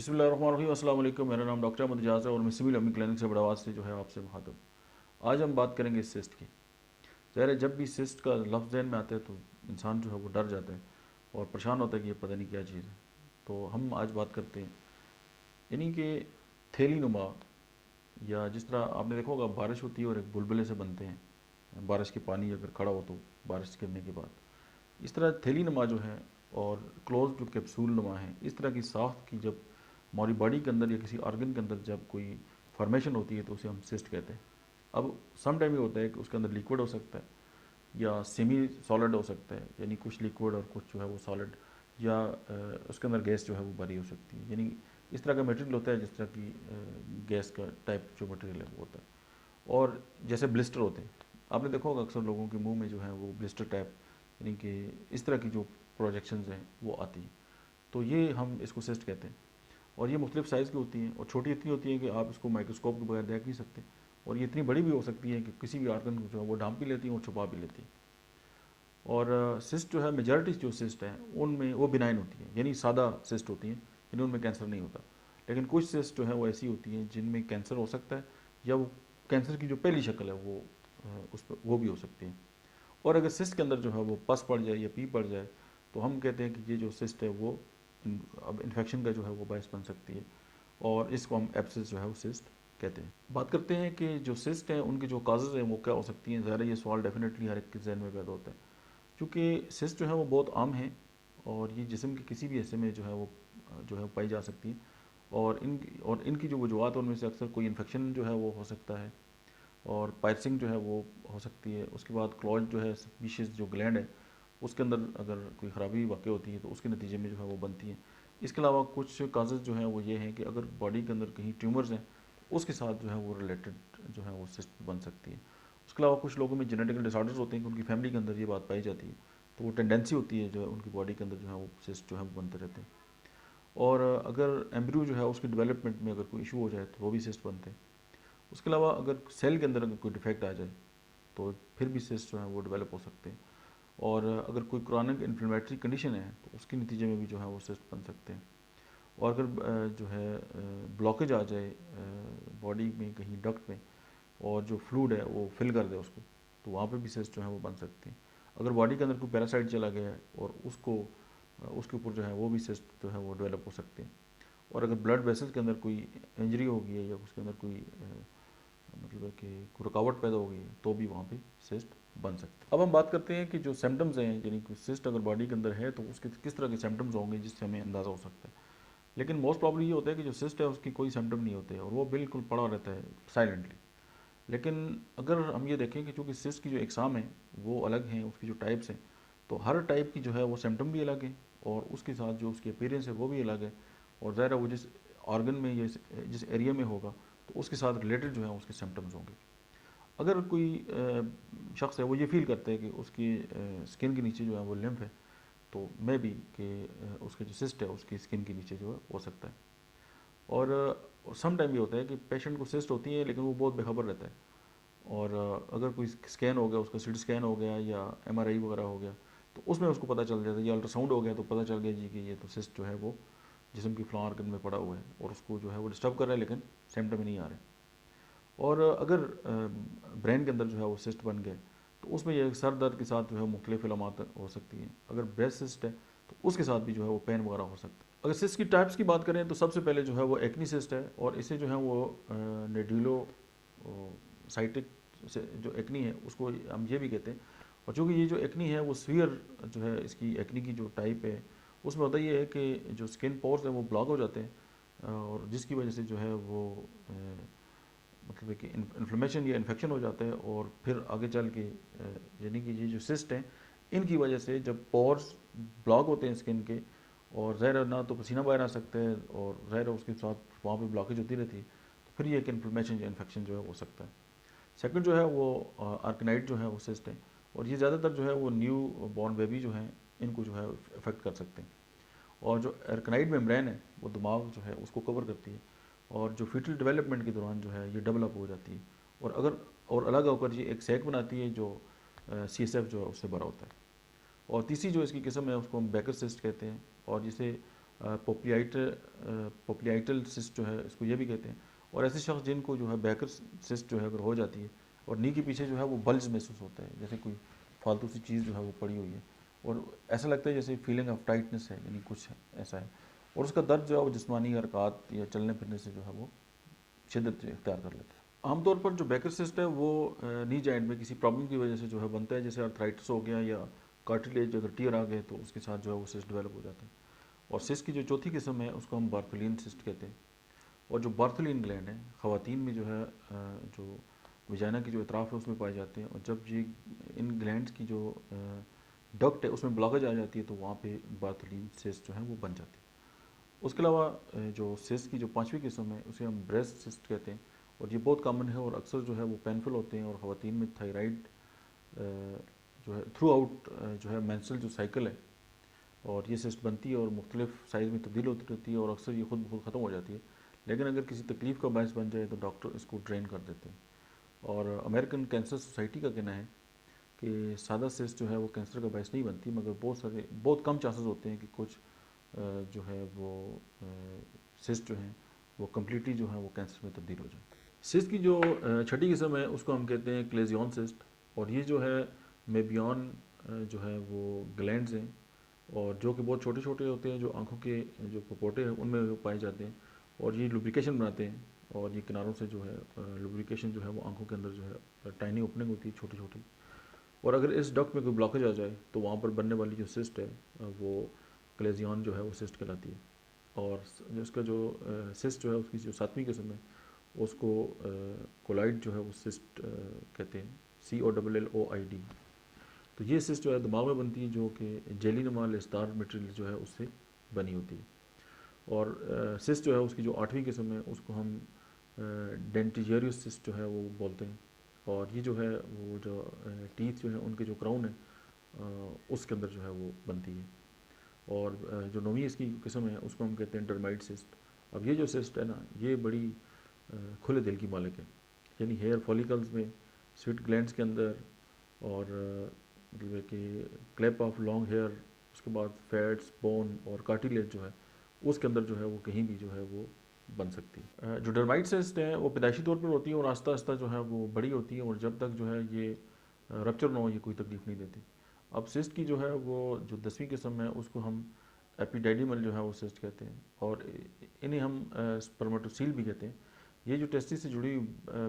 बिस्मिल्लाहिर्रहमानिर्रहीम। अस्सलाम वालेकुम। मेरा नाम डॉक्टर अहमद इजाज़ है और मैं सिविल अमी क्लिनिक से बड़ावाद से जो है आपसे मुखातब। आज हम बात करेंगे सिस्ट की। ज़ाहिर है जब भी सिस्ट का लफ्ज़ ज़हन में आता है तो इंसान जो है वो डर जाता है और परेशान होता है कि ये पता नहीं क्या चीज़ है। तो हम आज बात करते हैं यानी कि थैली नुमा, या जिस तरह आपने देखा होगा बारिश होती है और एक बुलबुले से बनते हैं, बारिश के पानी अगर खड़ा हो तो बारिश गिरने के बाद इस तरह थैली नुमा जो है और क्लोज जो कैप्सूल नुमा है, इस तरह की साख्त की जब हमारी बॉडी के अंदर या किसी ऑर्गन के अंदर जब कोई फॉर्मेशन होती है तो उसे हम सिस्ट कहते हैं। अब सम टाइम ये होता है कि उसके अंदर लिक्विड हो सकता है या सेमी सॉलिड हो सकता है, यानी कुछ लिक्विड और कुछ जो है वो सॉलिड, या उसके अंदर गैस जो है वो भरी हो सकती है। यानी इस तरह का मटेरियल होता है जिस तरह की गैस का टाइप जो मटेरियल है वो होता है। और जैसे ब्लिस्टर होते हैं, आपने देखा होगा अक्सर लोगों के मुंह में जो है वो ब्लिस्टर टाइप, यानी कि इस तरह की जो प्रोजेक्शंस हैं वो आती हैं, तो ये हम इसको सिस्ट कहते हैं। और ये मुख्तलिफ साइज़ की होती हैं और छोटी इतनी होती है कि आप इसको माइक्रोस्कोप के बगैर देख नहीं सकते, और ये इतनी बड़ी भी हो सकती है कि किसी भी आर्गन को जो है वो ढांप भी लेती है और छुपा भी लेती है। और सिस्ट जो है, मेजॉरिटी जो सिस्ट हैं उनमें वो बिनाइन होती है, यानी सादा सिस्ट होती हैं, यानी उनमें कैंसर नहीं होता। लेकिन कुछ सिस्ट जो है वो ऐसी होती हैं जिनमें कैंसर हो सकता है, या वो कैंसर की जो पहली शक्ल है वो उस पर वो भी हो सकती है। और अगर सिस्ट के अंदर जो है वो पस पड़ जाए या पी पड़ जाए तो हम कहते हैं कि ये जो सिस्ट है वो अब इन्फेक्शन का जो है वो बायस बन सकती है, और इसको हम एब्सेस जो है वो सिस्ट कहते हैं। बात करते हैं कि जो सिस्ट हैं उनकी जो काजेज़ हैं वो क्या हो सकती हैं। ज़ाहिर ये सवाल डेफिनेटली हर एक के जहन में पैदा होता है, क्योंकि सिस्ट जो है वो बहुत आम है और ये जिस्म के किसी भी हिस्से में जो है वो पाई जा सकती है। और इनकी जो वजूहत है उनमें से अक्सर कोई इन्फेक्शन जो है वो हो सकता है, और पायरसिंग जो है वो हो सकती है। उसके बाद क्लॉज जो है, स्पीशीज़ जो ग्लैंड है उसके अंदर अगर कोई ख़राबी वाक़ होती है तो उसके नतीजे में जो है वो बनती है। इसके अलावा कुछ काजेज़ जो हैं वो ये हैं कि अगर बॉडी के अंदर कहीं ट्यूमर्स हैं तो उसके साथ जो है वो रिलेटेड जो है वो सिस्ट बन सकती है। उसके अलावा कुछ लोगों में जेनेटिकल डिसऑर्डर्स होते हैं कि उनकी फैमिली के अंदर ये बात पाई जाती है, तो वो टेंडेंसी होती है जो है उनकी बॉडी के अंदर जो है वो सिस्ट जो है वो बनते रहते हैं। और अगर एम्ब्रियो जो है उसके डेवलपमेंट में अगर कोई इशू हो जाए तो वो भी सिस्ट बनते हैं। उसके अलावा अगर सेल के अंदर अगर कोई डिफेक्ट आ जाए तो फिर भी सिस्ट जो है वो डेवलप हो सकते हैं। और अगर कोई क्रॉनिक इन्फ्लेमेटरी कंडीशन है तो उसके नतीजे में भी जो है वो सिस्ट बन सकते हैं। और अगर जो है ब्लॉकेज आ जाए बॉडी में कहीं डक्ट में, और जो फ्लूड है वो फिल कर दे उसको, तो वहाँ पे भी सिस्ट जो है वो बन सकती हैं। अगर बॉडी के अंदर कोई पैरासाइट चला गया है और उसके ऊपर जो है वो भी सिस्ट जो है वो डेवलप हो सकते हैं। और अगर ब्लड वेसल्स के अंदर कोई इंजरी हो गई है या उसके अंदर कोई मतलब है कि कोई रुकावट पैदा हो गई है तो भी वहाँ पे सिस्ट बन सकते हैं। अब हम बात करते हैं कि जो सिम्टम्स हैं, यानी कि सिस्ट अगर बॉडी के अंदर है तो उसके किस तरह के सिम्टम्स होंगे जिससे हमें अंदाज़ा हो सकता है। लेकिन मोस्ट प्रॉब्लम ये होता है कि जो सिस्ट है उसकी कोई सिम्टम नहीं होते और वो बिल्कुल पड़ा रहता है साइलेंटली। लेकिन अगर हम ये देखें कि चूँकि सिस्ट की जो इकसाम है वो अलग हैं, उसकी जो टाइप्स हैं, तो हर टाइप की जो है वो सिम्टम भी अलग है और उसके साथ जो उसकी अपीयरेंस है वो भी अलग है। और ज़ाहिर है वो जिस ऑर्गन में या जिस एरिया में होगा तो उसके साथ रिलेटेड जो है उसके सिम्टम्स होंगे। अगर कोई शख्स है वो ये फील करता है कि उसकी स्किन के नीचे जो है वो लिम्फ है, तो मे बी कि उसके जो सिस्ट है उसकी स्किन के नीचे जो है हो सकता है। और सम टाइम ये होता है कि पेशेंट को सिस्ट होती है लेकिन वो बहुत बेखबर रहता है, और अगर कोई स्कैन हो गया, उसका सीटी स्कैन हो गया या एमआरआई वगैरह हो गया तो उसमें उसको पता चल जाता है, या अल्ट्रासाउंड हो गया तो पता चल गया जी कि ये तो सिस्ट जो है वो जिस्म की फ्लॉ ऑर्गन में पड़ा हुआ है और उसको जो है वो डिस्टर्ब कर रहा है, लेकिन सिम्टम ही नहीं आ रहे। और अगर ब्रेन के अंदर जो है वो सिस्ट बन गए तो उसमें यह सर दर्द के साथ जो है मुख्तलिफ इलामात हो सकती हैं। अगर ब्रेस्ट सिस्ट है तो उसके साथ भी जो है वो पेन वगैरह हो सकता है। अगर सिस्ट की टाइप्स की बात करें तो सबसे पहले जो है वो एक्नी सिस्ट है, और इसे जो है वो नेड्यूलो साइटिक से जो एक्नी है उसको हम ये भी कहते हैं। और चूँकि ये जो एक्नी है वो स्फीयर जो है, इसकी एक्नी की जो टाइप है उसमें होता ये है कि जो स्किन पोर्स है वो ब्लॉक हो जाते हैं, और जिसकी वजह से जो है वो मतलब है कि इन्फ्लेमेशन या इन्फेक्शन हो जाता है। और फिर आगे चल के यानी कि ये जो सिस्ट हैं इनकी वजह से जब पोर्स ब्लॉक होते हैं स्किन के, और ज़ाहिर है ना तो पसीना बाहर आ सकता है, और ज़ाहिर है उसके साथ वहाँ पे ब्लॉकेज होती रहती है, तो फिर ये एक इन्फ्लेमेशन या इन्फेक्शन जो है हो सकता है। सेकंड जो है वो आर्कनाइड जो है वो सिस्ट है, और ये ज़्यादातर जो है वो न्यू बॉर्न बेबी जो हैं इनको जो है इफेक्ट कर सकते हैं। और जो आर्कनाइड मेम्ब्रेन है वो दिमाग जो है उसको कवर करती है, और जो फीटल डेवलपमेंट के दौरान जो है ये डेवलप हो जाती है, और अलग होकर ये एक सैक बनाती है जो CSF जो है उससे भरा होता है। और तीसरी जो इसकी किस्म है उसको हम बेकर सिस्ट कहते हैं, और जिसे पोप्लियाइटल सिस्ट जो है इसको ये भी कहते हैं। और ऐसे शख्स जिनको जो है बैकर सिस्ट जो है अगर हो जाती है और नी के पीछे जो है वो बल्ज महसूस होता है, जैसे कोई फालतू सी चीज़ जो है वो पड़ी हुई है और ऐसा लगता है जैसे फीलिंग ऑफ टाइटनेस है, यानी कुछ ऐसा है। और उसका दर्द जो है वो जिस्मानी हरकत या चलने फिरने से जो है वो शिद्दत इख्तियार कर लेता है। आमतौर पर जो बैकर सिस्ट है वो नी जॉइंट में किसी प्रॉब्लम की वजह से जो है बनता है, जैसे अर्थराइटिस हो गया या कार्टिलेज अगर टीयर आ गए तो उसके साथ जो है वो सिस्ट डेवलप हो जाता है। और सिस्ट की जो चौथी किस्म है उसको हम बार्थोलिन सिस्ट कहते हैं। और जो बार्थोलिन ग्लैंड है ख़वातीन में जो है जो वजाना की जो अतराफ़ है उसमें पाए जाते हैं। और जब ये इन ग्लैंड्स की जो डक्ट है उसमें ब्लॉकेज आ जाती है तो वहाँ पे बार्थोलिन सिस्ट जो है वो बन जाती है। उसके अलावा जो सिस्ट की जो पांचवी किस्म है उसे हम ब्रेस्ट सिस्ट कहते हैं। और ये बहुत कॉमन है और अक्सर जो है वो पेनफुल होते हैं। और ख़वातीन में थायराइड जो है थ्रू आउट जो है मेंस्ट्रुअल जो साइकिल है और ये सिस्ट बनती है और मुख्तलिफ साइज़ में तब्दील होती रहती है और अक्सर ये खुद ब खुद ख़त्म हो जाती है। लेकिन अगर किसी तकलीफ़ का बायस बन जाए तो डॉक्टर इसको ड्रेन कर देते हैं। और अमेरिकन कैंसर सोसाइटी का कहना है कि सादा सिस्ट जो है वो कैंसर का बायस नहीं बनती, मगर बहुत कम चांसेस होते हैं कि कुछ जो है वो सिस्ट जो हैं वो कम्प्लीटली जो है वो कैंसर में तब्दील हो जाए। सिस्ट की जो छठी किस्म है उसको हम कहते हैं क्लेजियन सिस्ट। और ये जो है मेबियन जो है वो ग्लैंड्स हैं और जो कि बहुत छोटे छोटे होते हैं, जो आंखों के जो पपोटे हैं उनमें पाए जाते हैं। और ये लुब्रिकेशन बनाते हैं और ये किनारों से जो है लुब्रिकेशन जो है वो आंखों के अंदर जो है टाइनी ओपनिंग होती है छोटी छोटी। और अगर इस डक्ट में कोई ब्लॉकेज आ जाए तो वहाँ पर बनने वाली जो सिस्ट है वो क्लेजियन जो है वो सिस्ट कहलाती है। और जो इसका जो सिस्ट जो है उसकी जो सातवीं किस्म है उसको कोलाइड जो है वो सिस्ट कहते हैं, COLLOID। तो ये सिस्ट जो है दिमाग में बनती है जो कि जेली नुमा लेस्तार मटेरियल जो है उससे बनी होती है। और सिस्ट जो है उसकी जो आठवीं किस्म है उसको हम डेंटिजेरियस सिस्ट जो है वो बोलते हैं। और ये जो है वो जो टीथ जो है उनके जो क्राउन है उसके अंदर जो है वो बनती है। और जो नौवीं इसकी किस्म है उसको हम कहते हैं डर्माइड सिस्ट। अब ये जो सिस्ट है ना ये बड़ी खुले दिल की मालिक है, यानी हेयर फॉलिकल्स में, स्वीट ग्लैंड्स के अंदर और मतलब है कि क्लैप ऑफ लॉन्ग हेयर, उसके बाद फैट्स, बोन और कार्टिलेज जो है उसके अंदर जो है वो कहीं भी जो है वो बन सकती है। जो डर्माइड सिस्ट है वो पैदाइशी तौर पर होती है और आस्ता आस्ता जो है वो बड़ी होती है और जब तक जो है ये रप्चर ना हो ये कोई तकलीफ नहीं देती। अब सिस्ट की जो है वो जो 10वीं किस्म है उसको हम एपिडाइडिमल जो है वो सिस्ट कहते हैं। और इन्हें हम स्पर्मेटोसील भी कहते हैं। ये जो टेस्टिस से जुड़ी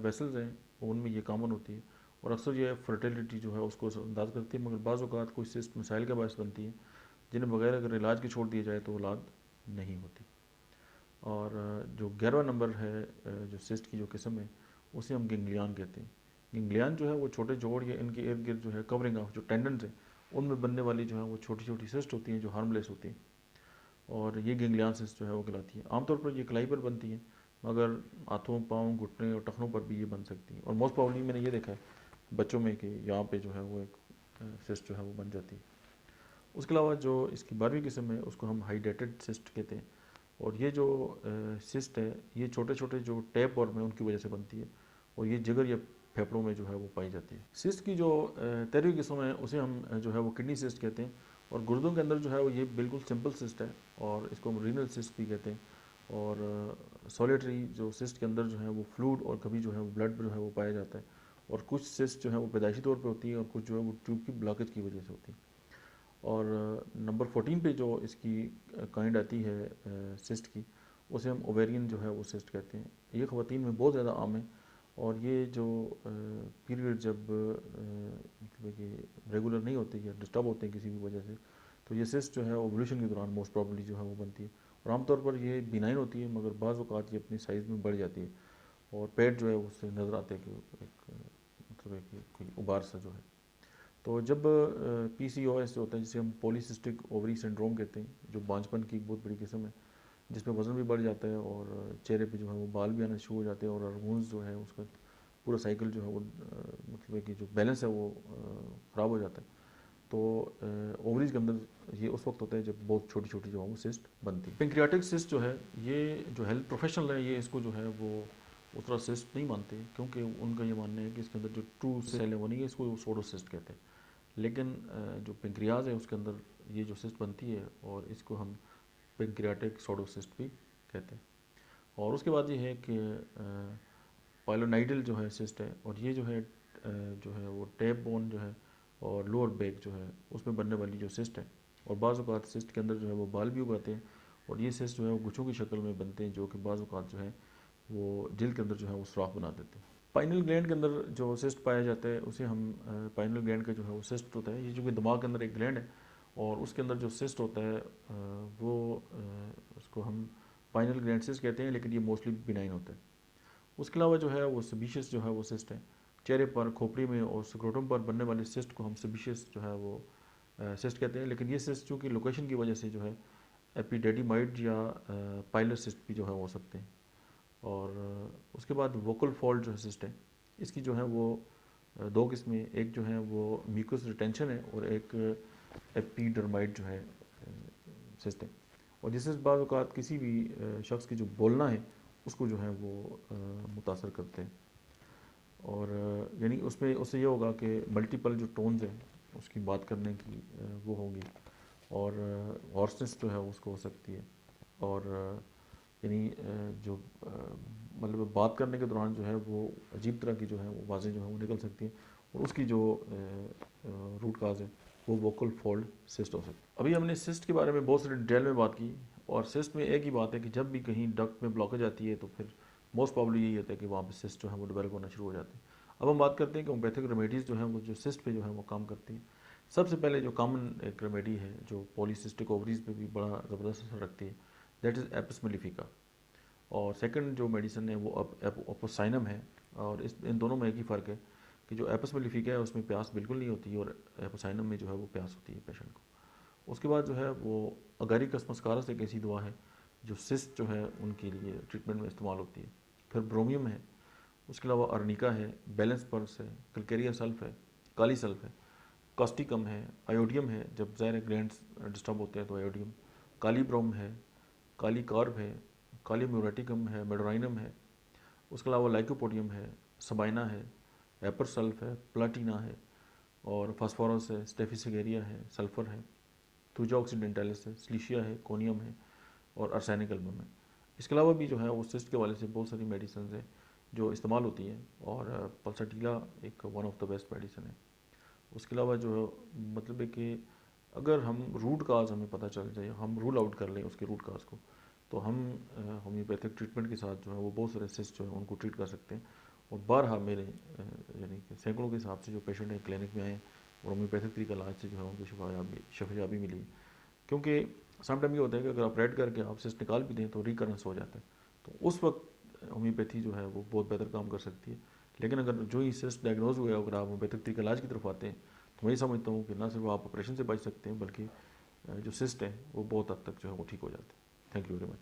वेसल्स हैं उनमें ये कॉमन होती है और अक्सर ये फर्टिलिटी जो है उसको अंदाज करती है। मगर बाज़ औक़ात कोई सिस्ट मिसाइल का बायस बनती है जिन्हें बगैर अगर इलाज के छोड़ दिया जाए तो औलाद नहीं होती। और जो 11वां नंबर है जो सिस्ट की जो किस्म है उसे हम गेंगलियान कहते हैं। गेंगलियान जो है वो छोटे जोड़ या इनके इर्द गिर्द जो है कवरिंग ऑफ जो टेंडन्स हैं उनमें बनने वाली जो है वो छोटी छोटी सिस्ट होती हैं जो हार्मलेस होती हैं। और ये गेंगलियान सिस्ट जो है वो कहलाती है। आमतौर पर ये कलाई पर बनती है मगर हाथों, पाँव, घुटने और टखनों पर भी ये बन सकती है। और मोस्ट प्रॉब्लली मैंने ये देखा है बच्चों में कि यहाँ पे जो है वो एक सिस्ट जो है वो बन जाती है। उसके अलावा जो इसकी 12वीं किस्म है उसको हम हाइड्रेटेड सिस्ट कहते हैं। और ये जो सिस्ट है ये छोटे छोटे जो टैप और में उनकी वजह से बनती है और ये जिगर या फेफड़ों में जो है वो पाई जाती है। सिस्ट की जो 13वीं किस्म है उसे हम जो है वो किडनी सिस्ट कहते हैं। और गुर्दों के अंदर जो है वो ये बिल्कुल सिंपल सिस्ट है और इसको हम रीनल सिस्ट भी कहते हैं। और सॉलिटरी जो सिस्ट के अंदर जो है वो फ्लूइड और कभी जो है वो ब्लड जो है वो पाया जाता है। और कुछ सिस्ट जो है वो पैदाइशी तौर पे होती है और कुछ जो है वो ट्यूब की ब्लॉकेज की वजह से होती है। और नंबर 14 पे जो इसकी काइंड आती है सिस्ट की उसे हम ओवेरियन जो है वो सिस्ट कहते हैं। ये ख़वातीन में बहुत ज़्यादा आम है और ये जो पीरियड जब मतलब कि रेगुलर नहीं होते या डिस्टर्ब होते हैं किसी भी वजह से तो ये सिस्ट जो है ओवुलेशन के दौरान मोस्ट प्रॉब्ली जो है वो बनती है। और आमतौर पर ये बिनाइन होती है मगर बाज़ औक़ात ये अपनी साइज़ में बढ़ जाती है और पेट जो है उससे नज़र आते हैं कि एक मतलब है कि कोई उबार सा जो है। तो जब PCOS जो होता है जिसे हम पॉलीसिस्टिक ओवरी सिंड्रोम कहते हैं, जो बांझपन की एक बहुत बड़ी किस्म है जिसमें वज़न भी बढ़ जाता है और चेहरे पे जो है वो बाल भी आना शुरू हो जाते हैं और हार्मोन्स जो है उसका पूरा साइकिल जो है वो मतलब है कि जो बैलेंस है वो ख़राब हो जाता है। तो ओवरीज के अंदर ये उस वक्त होता है जब बहुत छोटी छोटी जो है वो सिस्ट बनती है। पेंक्रियाटिक सिस्ट जो है ये जो हेल्थ प्रोफेशनल है ये इसको जो है वो उतना सिस्ट नहीं मानते क्योंकि उनका ये मानना है कि इसके अंदर जो ट्रू सेल है वो नहीं है, इसको सोडो सिस्ट कहते हैं। लेकिन जो पेंक्रियाज है उसके अंदर ये जो सिस्ट बनती है और इसको हम पेंक्रियाटिक सोडोसिस्ट भी कहते हैं। और उसके बाद ये है कि पाइलोनाइडल जो है सिस्ट है, और ये जो है वो टैप बोन जो है और लोअर बैक जो है उसमें बनने वाली जो सिस्ट है। और बाज़ औक़ात सिस्ट के अंदर जो है वो बाल भी उगाते हैं, और ये सिस्ट जो है वो गुच्छों की शक्ल में बनते हैं, जो कि बाज़ औक़ात जो है वो दिल के अंदर जो है वो सुराख बना देते हैं। पाइनल ग्लैंड के अंदर जो सिस्ट पाया जाता है उसे हम पाइनल ग्लैंड का जो है वो सिस्ट होता है। ये जो कि दिमाग के अंदर एक ग्लैंड है, और उसके अंदर जो सिस्ट होता है वो उसको हम पाइनल ग्लैंड सिस्ट कहते हैं, लेकिन ये मोस्टली बिनाइन होता है। उसके अलावा जो है वो सेबेशियस जो है वो सिस्ट है। चेहरे पर, खोपड़ी में और स्क्रोटम पर बनने वाले सिस्ट को हम सेबेशियस जो है वो सिस्ट कहते हैं। लेकिन ये सिस्ट चूँकि लोकेशन की वजह से जो है एपिडेडिमाइड या पाइलर सिस्ट भी जो है हो सकते हैं। और उसके बाद वोकल फॉल्ट जो है सिस्ट है, इसकी जो है वो दो किस्में, एक जो है वो म्यूकस रिटेंशन है और एक एपिडर्माइड जो है सिस्ट है। और जिससे बाज़ औक़ात किसी भी शख्स की जो बोलना है उसको जो है वो मुतासर करते हैं। और यानी उसमें उससे ये होगा कि मल्टीपल जो टोन्स हैं उसकी बात करने की वो होगी, और हॉर्सनेस जो है उसको हो सकती है। और यानी जो मतलब बात करने के दौरान जो है वो अजीब तरह की जो है वो आवाज़ें जो है वो निकल सकती हैं, और उसकी जो रूट काज है वो वोकल फोल्ड सिस्ट हो सकती है। अभी हमने सिस्ट के बारे में बहुत सारी डिटेल में बात की, और सिस्ट में एक ही बात है कि जब भी कहीं डक्ट में ब्लॉकेज आती है तो फिर मोस्ट प्रॉब्ली यही होता है कि वहाँ पे सिस्ट जो है वो डेवलप होना शुरू हो जाते हैं। अब हम बात करते हैं कि होम्योपैथिक रेमेडीज़ जो हैं वो जो सिस्ट पे जो है वो काम करती हैं। सबसे पहले जो कॉमन एक रेमेडी है जो पॉलीसिस्टिक ओवरीज पे भी बड़ा ज़बरदस्त असर रखती है, दैट इज़ एपिस मेलिफिका। और सेकंड जो मेडिसिन है वो एपोसाइनम है। और इस इन दोनों में एक ही फ़र्क है कि जो एपिस मेलिफिका है उसमें प्यास बिल्कुल नहीं होती, और एपोसाइनम में जो है वो प्यास होती है पेशेंट को। उसके बाद जो है वो अगारिकस मस्कारस एक ऐसी दवा है जो सिस्ट जो है उनके लिए ट्रीटमेंट में इस्तेमाल होती है। फिर ब्रोमियम है, उसके अलावा अर्निका है, बैलेंस पर्स है, कलकेरिया सल्फ है, काली सल्फ है, कॉस्टिकम है, आयोडियम है, जब ज़ाहिर ग्लैंड्स डिस्टर्ब होते हैं तो आयोडियम, काली ब्रोम है, काली कार्ब है, काली म्यूरेटिकम है, मेडोराइनम है, उसके अलावा लाइकोपोडियम है, सबाइना है, एपर सल्फ है, प्लाटिना है, और फास्फोरस है, स्टेफिसिगेरिया है, सल्फर है, थूजा ऑक्सीडेंटालिस है, सिलिशिया है, कोनियम है, और आर्सेनिक एल्बम है। इसके अलावा भी जो है वो सिस्ट के वाले से बहुत सारी मेडिसिन है जो इस्तेमाल होती हैं, और पल्साटीला एक one of the best medicine है। उसके अलावा जो मतलब है कि अगर हम रूट काज हमें पता चल जाए, हम रूल आउट कर लें उसके रूट काज को, तो हम होम्योपैथिक ट्रीटमेंट के साथ जो है वो बहुत सारे सिस्ट जो है उनको ट्रीट कर सकते हैं। और बारहा मेरे यानी कि सैकड़ों के हिसाब से जो पेशेंट हैं क्लिनिक में आए और होम्योपैथिक तरीका इलाज से जो है उनको शफायाबी मिली है। क्योंकि समटाइम ये होता है कि अगर ऑपरेट करके आप सिस्ट निकाल भी दें तो रिकरेंस हो जाता है, तो उस वक्त होम्योपैथी जो है वो बहुत बेहतर काम कर सकती है। लेकिन अगर जो ही सिस्ट डायग्नोज हुआ है, अगर आप होम्योपैथिक तरीका इलाज की तरफ आते हैं, तो मैं ये समझता हूँ कि ना सिर्फ आप ऑपरेशन से बच सकते हैं, बल्कि जो सिस्ट है वो बहुत हद तक जो है वो ठीक हो जाते हैं। Thank you very much.